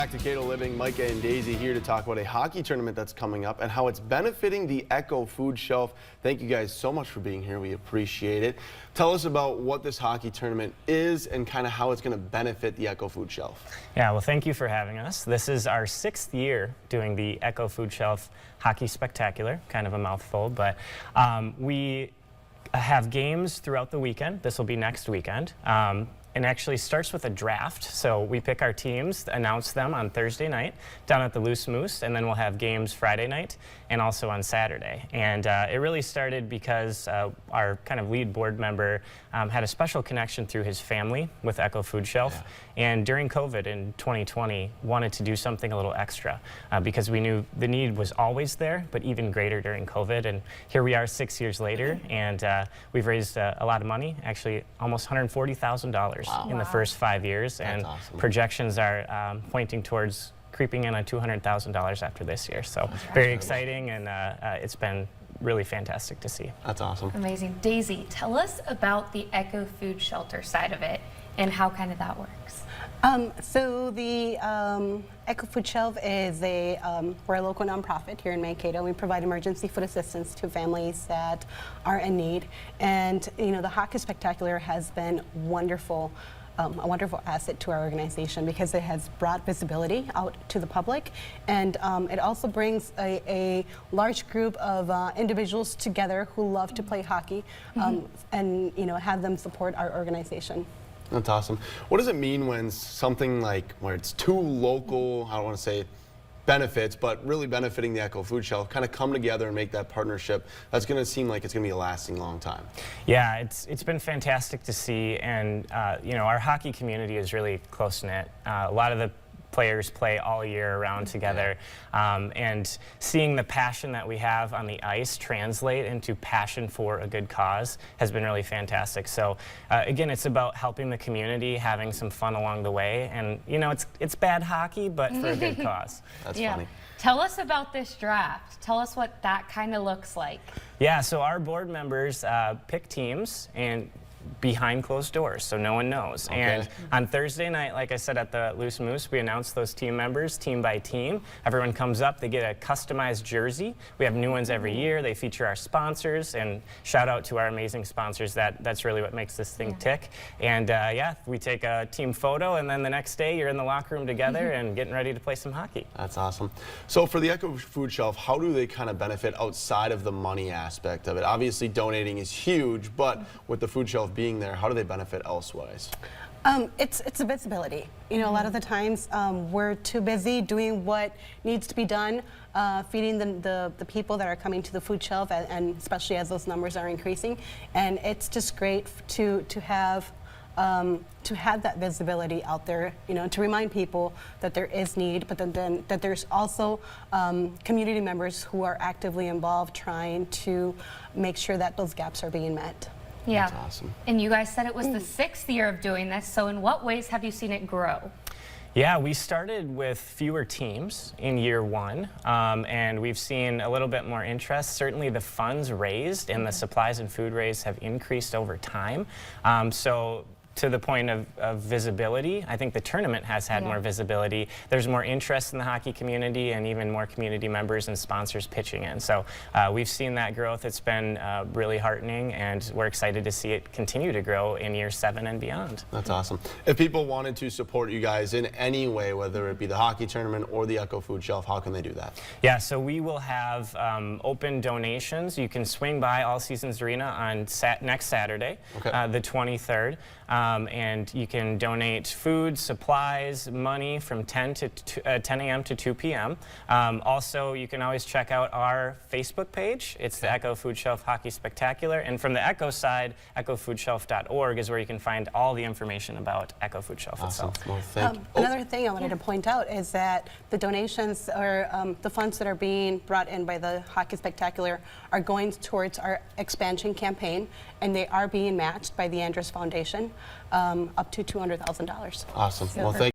Back to Kato Living, Micah and Daisy here to talk about a hockey tournament that's coming up and how it's benefiting the Echo Food Shelf. Thank you guys so much for being here. We appreciate it. Tell us about what this hockey tournament is and kind of how it's going to benefit the Echo Food Shelf. Yeah, well, thank you for having us. This is our 6th year doing the Echo Food Shelf Hockey Spectacular, kind of a mouthful, but we have games throughout the weekend. This will be next weekend. And actually starts with a draft. So we pick our teams, announce them on Thursday night down at the Loose Moose, and then we'll have games Friday night and also on Saturday. And it really started because our kind of lead board member had a special connection through his family with Echo Food Shelf. Yeah. And during COVID in 2020, wanted to do something a little extra because we knew the need was always there, but even greater during COVID. And here we are 6 years later, and we've raised a lot of money, actually almost $140,000. Wow. In the first 5 years. That's and awesome. Projections are pointing towards creeping in on $200,000 after this year. So very exciting, and it's been really fantastic to see. That's awesome. Amazing. Daisy, tell us about the Echo Food Shelter side of it and how kind of that works. So the Echo Food Shelf is we're a local nonprofit here in Mankato. We provide emergency food assistance to families that are in need. And you know, the Hockey Spectacular has been wonderful. A wonderful asset to our organization because it has brought visibility out to the public, and it also brings a large group of individuals together who love to play hockey, and you know, have them support our organization. That's awesome. What does it mean when something like where it's two local, I don't want to say benefits, but really benefiting the Echo Food Shelf kind of come together and make that partnership that's going to seem like it's going to be a lasting long time? Yeah, it's been fantastic to see, and you know, our hockey community is really close-knit. A lot of the players play all year round together, and seeing the passion that we have on the ice translate into passion for a good cause has been really fantastic. So again, it's about helping the community, having some fun along the way, and you know, it's bad hockey, but for a good cause. That's funny. Tell us about this draft. Tell us what that kind of looks like. Yeah, so our board members pick teams and behind closed doors, so no one knows. Okay. And on Thursday night, like I said, at the Loose Moose, we announced those team members, team by team. Everyone comes up, they get a customized jersey. We have new ones every year. They feature our sponsors, and shout out to our amazing sponsors. That's really what makes this thing tick. And yeah, we take a team photo, and then the next day you're in the locker room together and getting ready to play some hockey. That's awesome. So for the Echo Food Shelf, how do they kind of benefit outside of the money aspect of it? Obviously donating is huge, but with the food shelf being there, how do they benefit elsewise? It's a visibility. You know, a lot of the times we're too busy doing what needs to be done, feeding the people that are coming to the food shelf, and especially as those numbers are increasing. And it's just great to have that visibility out there, you know, to remind people that there is need, but then that there's also community members who are actively involved trying to make sure that those gaps are being met. Yeah. That's awesome. And you guys said it was the 6th year of doing this, so in what ways have you seen it grow? Yeah, we started with fewer teams in year 1, and we've seen a little bit more interest. Certainly the funds raised and the supplies and food raised have increased over time. So to the point of visibility, I think the tournament has had more visibility. There's more interest in the hockey community, and even more community members and sponsors pitching in. So we've seen that growth. It's been really heartening, and we're excited to see it continue to grow in year 7 and beyond. That's awesome. If people wanted to support you guys in any way, whether it be the hockey tournament or the Echo Food Shelf, how can they do that? Yeah, so we will have open donations. You can swing by All Seasons Arena on next Saturday, the 23rd. And you can donate food, supplies, money from 10 a.m. to 2 p.m. Also, you can always check out our Facebook page. It's the Echo Food Shelf Hockey Spectacular. And from the Echo side, echofoodshelf.org is where you can find all the information about Echo Food Shelf itself. Well, thank you. Another thing I wanted to point out is that the donations, or the funds that are being brought in by the Hockey Spectacular, are going towards our expansion campaign, and they are being matched by the Andrews Foundation up to $200,000. Awesome. Well, thank you.